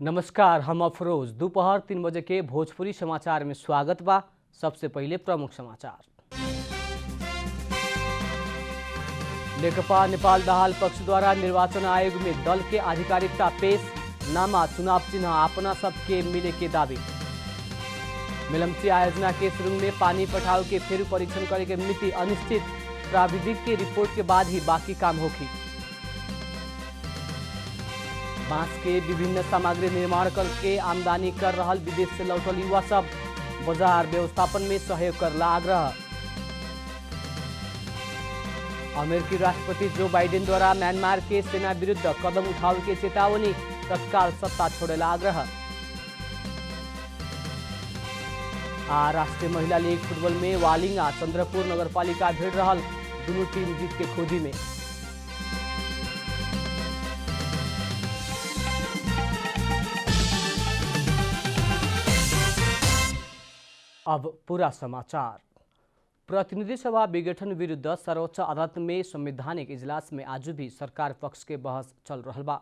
नमस्कार, हम अफरोज। दोपहर 3 बजे के भोजपुरी समाचार में स्वागत बा। सबसे पहले प्रमुख समाचार। नेकपा नेपाल दाहाल पक्ष द्वारा निर्वाचन आयोग में दल के आधिकारिकता पेश। नामा चुनाव चिन्ह अपना सबके मिले के दावी। मिलमची आयोजना के सुरुंग में पानी पठाव के फेर परीक्षण करे के मिति अनिश्चित। प्राविधिक के रिपोर्ट के बाद ही बाकी काम होगी। बांस के विभिन्न सामग्री निर्माण करके आमदनी कर रहा विदेश से लौटल युवा सब। बाजार व्यवस्थापन में सहयोग करला आग्रह। अमेरिकी राष्ट्रपति जो बाइडेन द्वारा म्यांमार के सेना विरुद्ध कदम उठाव के चेतावनी। तत्काल सत्ता छोड़ेला आग्रह। राष्ट्रीय महिला लीग फुटबॉल में वालिंगा चंद्रपुर नगरपालिका भिड़ रहा। दोनों टीम जीत के खोजी में। अब पूरा समाचार। प्रतिनिधि सभा विघटन विरुद्ध सर्वोच्च अदालत में संवैधानिक इजलास में आज भी सरकार पक्ष के बहस चल रहा बा।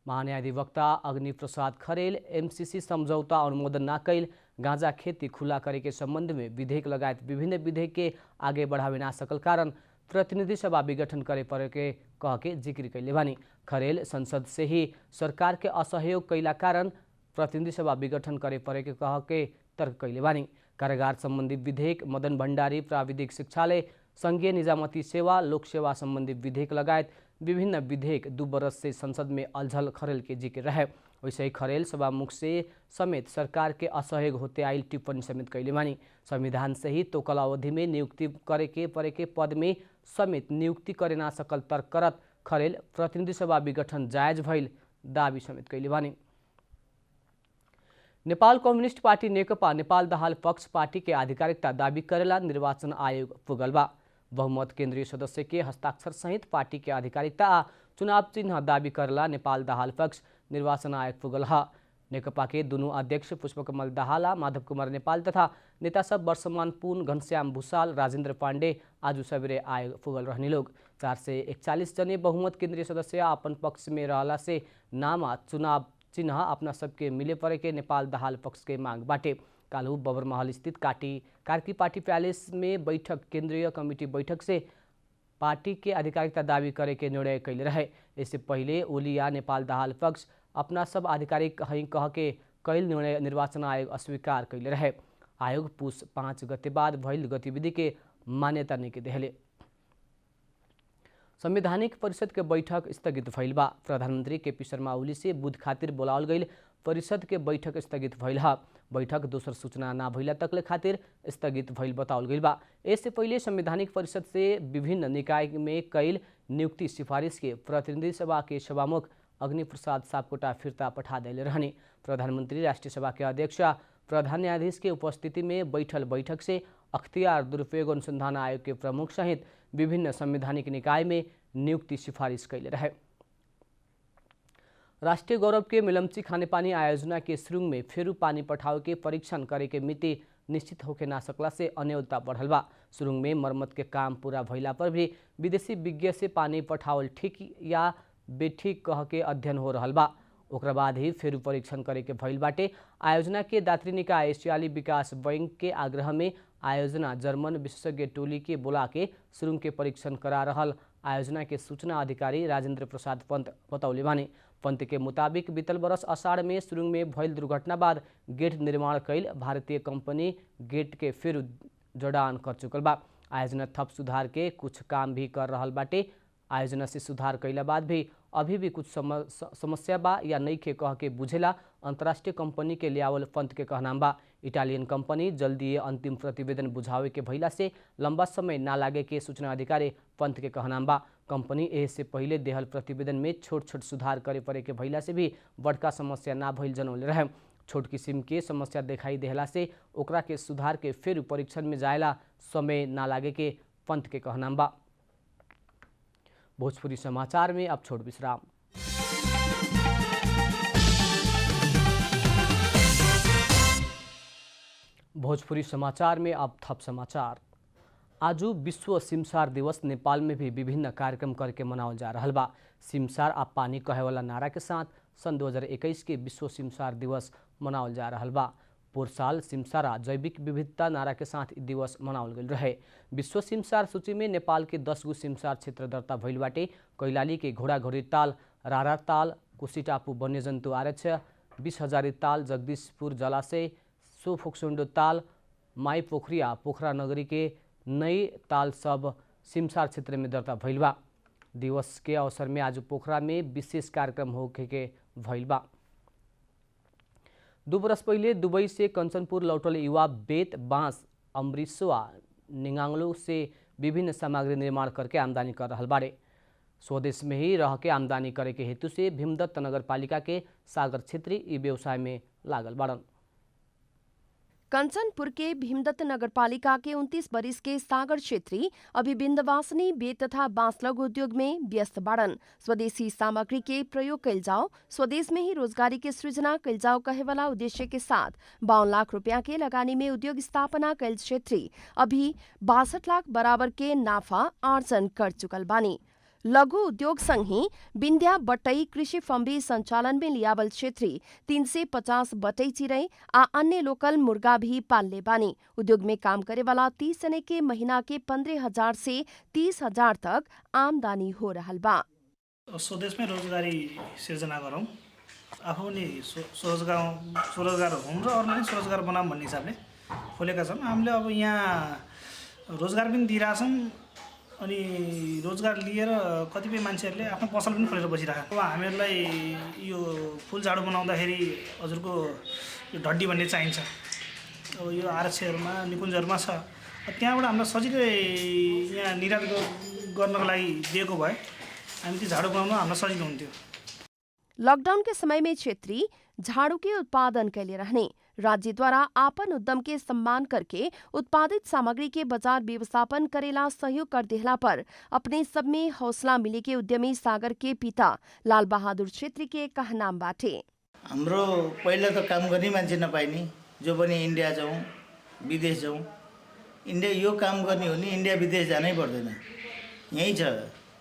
महान्यायाधिवक्ता अग्नि प्रसाद खरेल एमसीसी समझौता अनुमोदन न कैल गांजा खेती खुला करे के संबंध में विधेयक लगायत विभिन्न विधेयक के आगे बढ़ावे ना सकल कारण प्रतिनिधि सभा विघटन करे पड़े के कह के जिक्र कैले बानी। खरेल संसद से ही सरकार के असहयोग कैला कारण प्रतिनिधि सभा विघटन करे पड़े के कह के तर्क कैले बानी। कारागार संबंधी विधेयक, मदन भण्डारी प्राविधिक शिक्षालय, संघीय निजामती सेवा, लोक सेवा संबंधी विधेयक लगायत विभिन्न विधेयक 2 बरस से संसद में अलझल खरेल के जिक्र रहे। वैसे ही खरेल सभामुख से समेत सरकार के असहयोग होते आयल टिप्पणी समेत कैले बानी। संविधान से ही तोकल अवधि में नियुक्ति करे के परे के पद में समेत नियुक्ति करे ना सकल तर्क करत खरेल प्रतिनिधि सभा विघटन जायज भइल दावी समेत कैले बानी। नेपाल कम्युनिस्ट पार्टी नेकपा नेपाल दाहाल पक्ष पार्टी के आधिकारिकता दावी करेला निर्वाचन आयोग पुगल बा। बहुमत केंद्रीय सदस्य के हस्ताक्षर सहित पार्टी के आधिकारिकता आ चुनाव चिन्ह दावी करेला नेपाल दाहाल पक्ष निर्वाचन आयोग पुगल है। नेकपा के दोनों अध्यक्ष पुष्पकमल दाहाल, माधव कुमार नेपाल तथा नेता सब वर्षमान पुन, घनश्याम भूषाल, राजेंद्र पांडे आज सवेरे आयोग पुगल रहने लोग। 441 जने बहुमत केंद्रीय सदस्य अपन पक्ष में रहला से नाम चुनाव चिन्ह अपना सबके मिले परे के नेपाल दाहाल पक्ष के मांग बाटे। कालू बबरमहल स्थित कार्की पार्टी पैलेस में बैठक केंद्रीय कमेटी बैठक से पार्टी के आधिकारिकता दावी करे के निर्णय कैले रहे। इससे पहले ओली या नेपाल दाहाल पक्ष अपना सब आधिकारिक हई कह के कैल निर्णय निर्वाचन आयोग अस्वीकार कैले रहे। आयोग पुस 5 गते बाद भइल गतिविधि के मान्यता नहीं देहले। संवैधानिक परिषद के बैठक स्थगित भइल बा। प्रधानमंत्री केपी शर्मा ओली से बुध खातिर बोलावल गई परिषद के बैठक स्थगित भइल है। बैठक दोसर सूचना ना भइला तकले खातिर स्थगित भइल बतावल गई बा। इससे पहले संवैधानिक परिषद से विभिन्न निकाय में कैल नियुक्ति सिफारिश के प्रतिनिधि सभा के सभामुख अग्नि प्रसाद सापकोटा फिर्ता पठा दिले रहने। प्रधानमंत्री राष्ट्रीय सभा के अध्यक्ष प्रधान न्यायाधीश के उपस्थिति में बैठल बैठक से अख्तियार दुरुपयोग अनुसंधान आयोग के प्रमुख सहित विभिन्न संवैधानिक निकाय में नियुक्ति सिफारिश कैले रहे। राष्ट्रीय गौरव के मिलमची खानेपानी आयोजना के सुरुंग में फेरू पानी पठाव के परीक्षण करे के मिति निश्चित होके ना सकला से अनियमितता बढ़ल बा। सुरुंग में मरम्मत के काम पूरा भइला पर भी विदेशी विज्ञ से पानी पठावल ठीक या बेठीक कह के अध्ययन हो रहल बा। ओकरा बाद ही फेरू परीक्षण करे के भइल बाटे। आयोजना के दात्री निकाय एशियाली विकास बैंक के आग्रह में आयोजना जर्मन विशेषज्ञ टोली के बुला के सुरुंग के परीक्षण करा रहल आयोजना के सूचना अधिकारी राजेंद्र प्रसाद पंत बतौले बानी। पंत के मुताबिक बीतल बरस आषाढ़ में सुरुंग में भइल दुर्घटना बाद गेट निर्माण कैल भारतीय कंपनी गेट के फिर जड़ान कर चुकल बा। आयोजना थप सुधार के कुछ काम भी कर रहल बाटे। आयोजना से सुधार कैला बाद भी अभी भी कुछ समस्या बा या नहीं के कह के बुझेला अंतर्राष्ट्रीय कंपनी के लियावल पंत के कहनाम बा। इटालियन कंपनी जल्दी अंतिम प्रतिवेदन बुझावे के भइला से लंबा समय ना लागे के सूचना अधिकारी पंत के कहनाम बा। कंपनी एह से पहले देहल प्रतिवेदन में छोट छोट सुधार करे पड़े के भइला से भी बड़का समस्या ना भइल जनौले रहे। छोट किस्म के समस्या दिखाई देहला से ओकरा के सुधार के फिर परीक्षण में जायला समय ना लागे के पंत के कहनाम बा। भोजपुरी समाचार में अब छोट विश्राम। भोजपुरी समाचार में अब थप समाचार। आज विश्व सिमसार दिवस नेपाल में भी विभिन्न कार्यक्रम करके मनावल जा रहा बा। सिमसार आ पानी कहे वाला नारा के साथ सन् 2021 के विश्व सिमसार दिवस मनावल जा रहा बा। पोर साल सिमसारा जैविक विविधता नारा के साथ दिवस मनावल गई रहे। विश्व सिमसार सूची में नेपाल के 10 गो सिमसार क्षेत्र दर्ता भइल बाटे। कैलाली के घोड़ाघोरी ताल, रारा ताल, कोसीटापू वन्यजन्तु आरक्ष, 20,000 ताल, जगदीशपुर जलाशय, सोफोक्सुन्डो ताल, माई पोखरिया, पोखरा नगरी के नई ताल सब सिमसार क्षेत्र में दर्ता भइल बा। दिवस के अवसर में आज पोखरा में विशेष कार्यक्रम होके के भइल बा। 2 वर्ष पहले दुबई से कंचनपुर लौटल युवा बेत, बांस, अमृतसवा, निगांगलो से विभिन्न सामग्री निर्माण करके आमदनी कर रहा बारे। स्वदेश में ही रह के आमदनी करे के हेतु से भीमदत्त नगरपालिका के सागर क्षेत्री ई व्यवसाय में लागल बाड़न। कंचनपुर के भीमदत्त नगरपालिका के 29 वर्ष के सागर छेत्री अभी बिन्दवासनी बेत तथा बांस लघु उद्योग में व्यस्त बाड़न। स्वदेशी सामग्री के प्रयोग कैल जाओ, स्वदेश में ही रोजगारी के सृजना कैल जाओ कहे वाला उद्देश्य के साथ 52 लाख रुपया के लगानी में उद्योग स्थापना कैल छेत्री अभी 62 लाख बराबर के नाफा आर्जन कर चुकल बानी। लघु उद्योग संघ ही बिंध्या बटई कृषि फम्बी संचालन में लियावल क्षेत्री 350 बटई चिरई आ अन्य लोकल मुर्गा भी पालने बानी। उद्योग में काम करे वाला 30 जने के महीना के 15,000 से 30,000 तक आमदनी हो रहल बा। स्वदेश में रोजगारी सिर्जना गरौँ, आफू नि स्वरोजगार हौँ र अरूलाई स्वरोजगार बनाऊँ भन्ने हिसाबले खोलेका छन्। हामीले अब यहाँ रोजगार पनि दिइरहेछौँ अनि रोजगार लिएर कतिपय मान्छेहरूले आफ्नो पसल पनि खोलेर बसिरहेका। अब हामीहरूलाई यो फुल झाडु बनाउँदाखेरि हजुरको यो ढड्डी भन्ने चाहिन्छ। अब यो आरक्षहरूमा निकुञ्जहरूमा छ, त्यहाँबाट हामीलाई सजिलै यहाँ निर्यात गर्नको लागि दिएको भए हामी त्यो झाडु बनाउन हामीलाई सजिलो हुन्थ्यो। लॉकडाउन के समय में क्षेत्री झाड़ू के उत्पादन के लिए रहने राज्य द्वारा आपन उद्यम के सम्मान करके उत्पादित सामग्री के बाजार व्यवस्थापन करेला सहयोग कर देहला पर अपने सब में हौसला मिले के उद्यमी सागर के पिता लाल बहादुर छेत्री के कहनाम बाटे। हाम्रो पहिला त काम गर्ने मान्छे नपाइने, जो पनि इन्डिया जाउँ विदेश जाउँ, इन्डिया यो काम गर्ने हो नि इन्डिया विदेश जानै पर्दैन, यहीँ छ।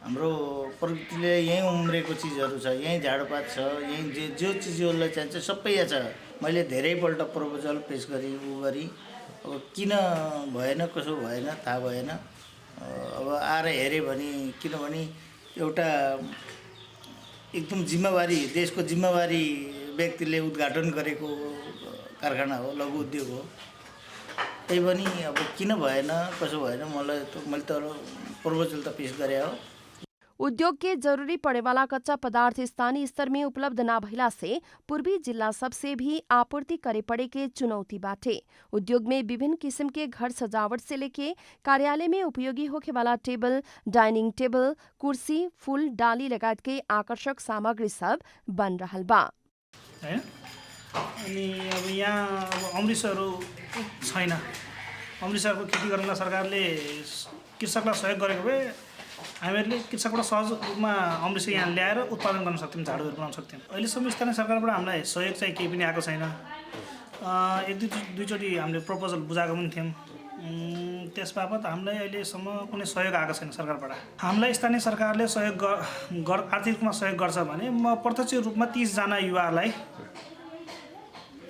हाम्रो प्रकृतिले यहीँ उम्रेको चिजहरू छ, यहीँ झाडपात छ, यहीँ जो चिजहरूलाई चाहिन्छ सबै यहाँ छ। मैले धेरैपल्ट प्रपोजल पेश गरेँ, गरेँ, अब किन भएन कसो भएन थाहा भएन। अब आएर हेरेँ भने किनभने एउटा एकदम जिम्मेवारी देशको जिम्मेवारी व्यक्तिले उद्घाटन गरेको कारखाना हो, लघु उद्योग हो। त्यही पनि अब किन भएन कसो भएन मैले त प्रपोजल त पेश गरेँ हो। उद्योग के जरूरी पड़े वाला कच्चा पदार्थ स्थानीय स्तर में उपलब्ध न भइला से पूर्वी जिला सबसे भी आपूर्ति करे पड़े के चुनौती बाटे। उद्योग में विभिन्न किस्म के घर सजावट से लेके कार्यालय में उपयोगी होके वाला टेबल, डाइनिंग टेबल, कुर्सी, फूल डाली लगायत के आकर्षक सामग्री सब बन रहल बा। अनि अब यहाँ अब अमृतसरहरू छैन, अमृतसरको खेती गर्न सरकारले कृषकलाई सहयोग गरेको भए हामीहरूले कृषकबाट सहज रूपमा अमृतसर यहाँ ल्याएर उत्पादन गर्न सक्थ्यौँ, झाडुहरू बनाउन सक्थ्यौँ। अहिलेसम्म स्थानीय सरकारबाट हामीलाई सहयोग चाहिँ केही पनि आएको छैन। एक दुईचोटि हामीले प्रपोजल बुझाएको पनि थियौँ, त्यस बापत हामीलाई अहिलेसम्म कुनै सहयोग आएको छैन सरकारबाट। हामीलाई स्थानीय सरकारले सहयोग आर्थिक रूपमा सहयोग गर्छ भने म प्रत्यक्ष रूपमा 30 जना युवालाई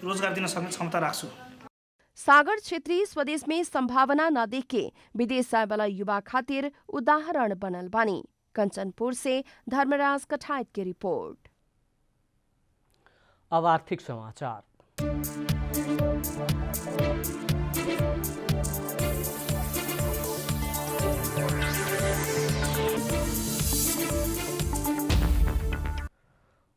रोजगार दिन सक्ने क्षमता राख्छु। सागर क्षेत्री स्वदेश में संभावना न देख के विदेश जाए वाला युवा खातिर उदाहरण बनल बानी। कंचनपुर से धर्मराज कठायत की रिपोर्ट। अब आर्थिक समाचार।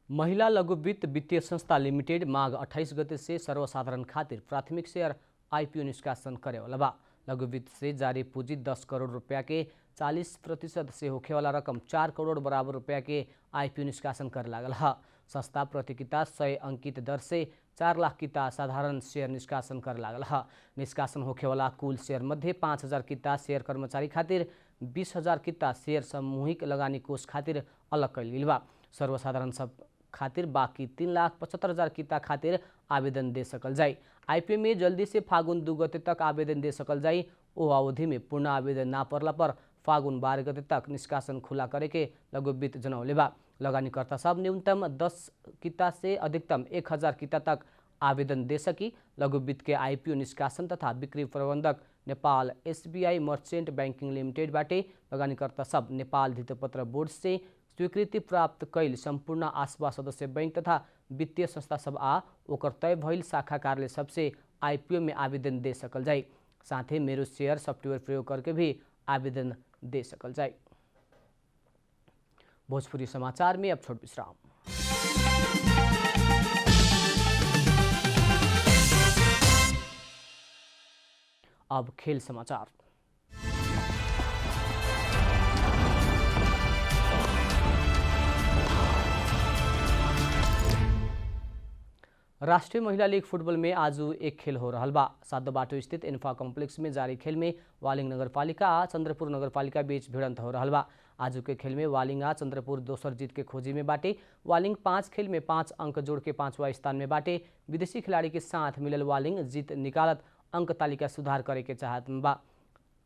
महिला लघु वित्त वित्तीय संस्था लिमिटेड माघ 28 गते से सर्वसाधारण खातिर प्राथमिक शेयर आईपीओ निष्कासन करे वाला बा। लघु वित्त से जारी पूंजी 10 करोड़ रुपया के 40% से होखे वाला रकम 4 करोड़ बराबर रुपया के आईपीओ निष्कासन करे लागल है। संस्था प्रतिकिता 100 अंकित दर से 4 लाख किता साधारण शेयर निष्कासन करे लागल है। निष्कासन होखे वाला कुल शेयर मध्य 5,000 किता शेयर कर्मचारी खातिर, 20,000 किता शेयर सामूहिक लगानी कोष खातिर अलग कैल गेल बा। सर्वसाधारण सब खातिर बाकी 3,75,000 किता खातिर आवेदन दे सकल जाई। आईपीओ में जल्दी से फागुन 2 गते तक आवेदन दे सकल जाई। ओ अवधि में पूर्ण आवेदन ना पड़ला पर फागुन 12 गते तक निष्कासन खुला करे के लघु वित्त जनौले बा। लगानीकर्ता सब न्यूनतम 10 किता से अधिकतम 1000 किता तक आवेदन दे सकी। लघु वित्त के आईपीओ निष्कासन तथा बिक्री प्रबंधक नेपाल एसबीआई मर्चेंट बैंकिंग लिमिटेडबाटे लगानीकर्ता सब नेपाल धितोपत्र बोर्ड से स्वीकृति प्राप्त कैल संपूर्ण आसवा सदस्य बैंक तथा वित्तीय संस्था सब आ ओकर तय भइल शाखा कार्यालय सबसे आईपीओ में आवेदन दे सकल जाए। साथ ही मेरो शेयर सॉफ्टवेयर प्रयोग करके भी आवेदन दे सकल जाए। भोजपुरी समाचार में अब छोट विश्राम। अब खेल समाचार। राष्ट्रीय महिला लीग फुटबॉल में आज एक खेल हो रहा बा। सादो बाटो स्थित इन्फा कॉम्प्लेक्स में जारी खेल में वालिंग नगरपालिका आ चंद्रपुर नगरपालिका बीच भिड़ंत हो रहा बा। आज के खेल में वालिंग आ चंद्रपुर दोसर जीत के खोजी में बाटे। वालिंग 5 खेल में 5 अंक जोड़ के 5वां स्थान में बाटे। विदेशी खिलाड़ी के साथ मिलल वालिंग जीत निकालत अंक तालिका सुधार करे के चाहत में बा।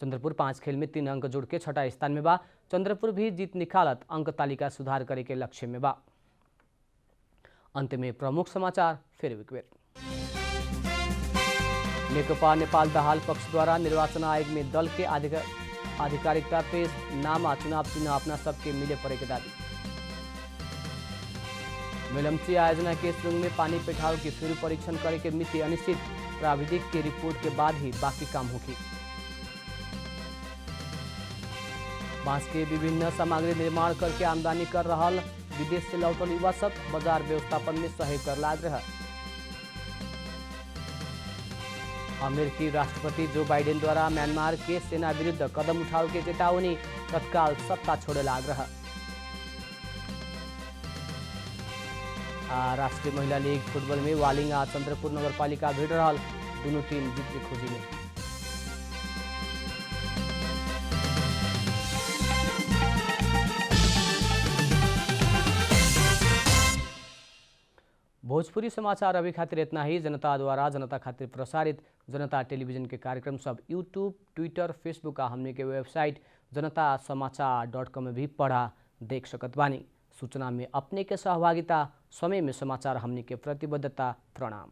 चंद्रपुर 5 खेल में 3 अंक जोड़ के 6ठा स्थान में बा। चंद्रपुर भी जीत निकालत अंक तालिका सुधार करे के लक्ष्य में बा। अंत में प्रमुख समाचार फिर एक बेर। नेकपा नेपाल दाहाल पक्ष द्वारा निर्वाचन आयोग में दल के आधिकारिकता पेश, नामा चुनाव चिन्ह अपना सबके मिले पड़े के दावी। मेलम्ची आयोजना के शुरू में पानी पेठाव की फिर परीक्षण करे के मिति अनिश्चित, प्राविधिक की रिपोर्ट के बाद ही बाकी काम होगी। बांस के विभिन्न सामग्री निर्माण करके आमदनी कर रहा विदेश से लौटल युवा सब बाजार व्यवस्थापन में सहयोग कर लाग रहा। अमेरिकी राष्ट्रपति जो बाइडेन द्वारा म्यांमार के सेना विरुद्ध कदम उठाव के चेतावनी, तत्काल सत्ता छोड़े लाग रहा। राष्ट्रीय महिला लीग फुटबॉल में वालिंग आ चंद्रपुर नगरपालिका भिड़ रहा, दोनों टीम जीत की खोजी में। भोजपुरी समाचार अभी खातिर इतना ही। जनता द्वारा जनता खातिर प्रसारित जनता टेलीविजन के कार्यक्रम सब यूट्यूब, ट्विटर, फेसबुक आ हमने के वेबसाइट जनतासमाचार.com में भी पढ़ा देख सकत बानी। सूचना में अपने के सहभागिता, समय में समाचार हमने के प्रतिबद्धता। प्रणाम।